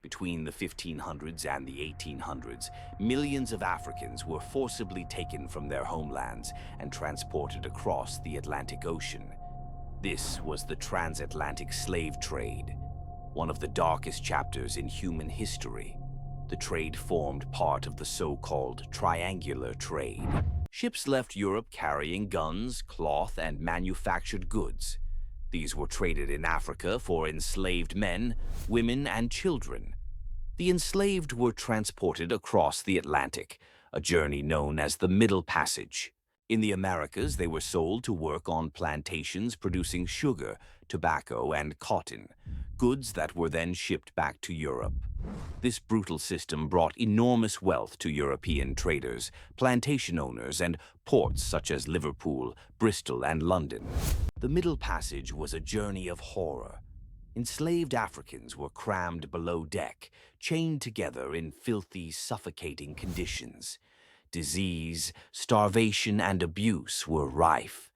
Between the 1500s and the 1800s, millions of Africans were forcibly taken from their homelands and transported across the Atlantic Ocean. This was the Transatlantic Slave Trade, one of the darkest chapters in human history. The trade formed part of the so-called triangular trade. Ships left Europe carrying guns, cloth, and manufactured goods. These were traded in Africa for enslaved men, women, and children. The enslaved were transported across the Atlantic, a journey known as the Middle Passage. In the Americas, they were sold to work on plantations producing sugar, tobacco, and cotton, goods that were then shipped back to Europe. This brutal system brought enormous wealth to European traders, plantation owners, and ports such as Liverpool, Bristol, and London. The Middle Passage was a journey of horror. Enslaved Africans were crammed below deck, chained together in filthy, suffocating conditions. Disease, starvation, and abuse were rife.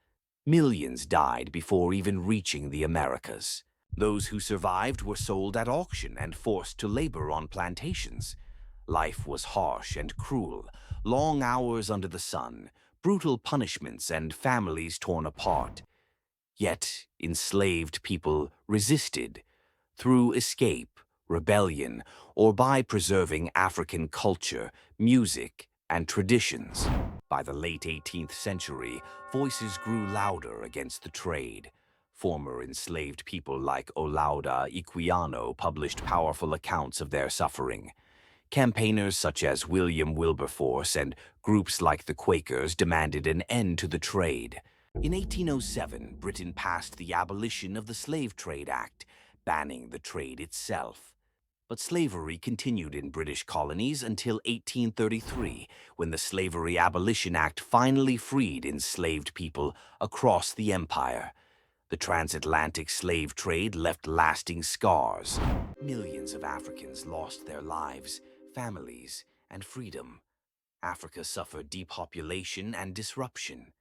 Millions died before even reaching the Americas. Those who survived were sold at auction and forced to labor on plantations. Life was harsh and cruel, long hours under the sun, brutal punishments, and families torn apart. Yet enslaved people resisted through escape, rebellion, or by preserving African culture, music, and traditions. By the late 18th century, voices grew louder against the trade. Former enslaved people like Olaudah Equiano published powerful accounts of their suffering. Campaigners such as William Wilberforce and groups like the Quakers demanded an end to the trade. In 1807, Britain passed the Abolition of the Slave Trade Act, banning the trade itself. But slavery continued in British colonies until 1833, when the Slavery Abolition Act finally freed enslaved people across the empire. The transatlantic slave trade left lasting scars. Millions of Africans lost their lives, families, and freedom. Africa suffered depopulation and disruption.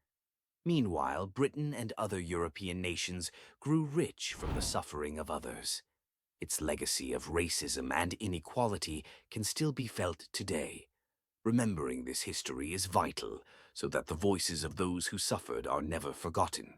Meanwhile, Britain and other European nations grew rich from the suffering of others. Its legacy of racism and inequality can still be felt today. Remembering this history is vital so that the voices of those who suffered are never forgotten.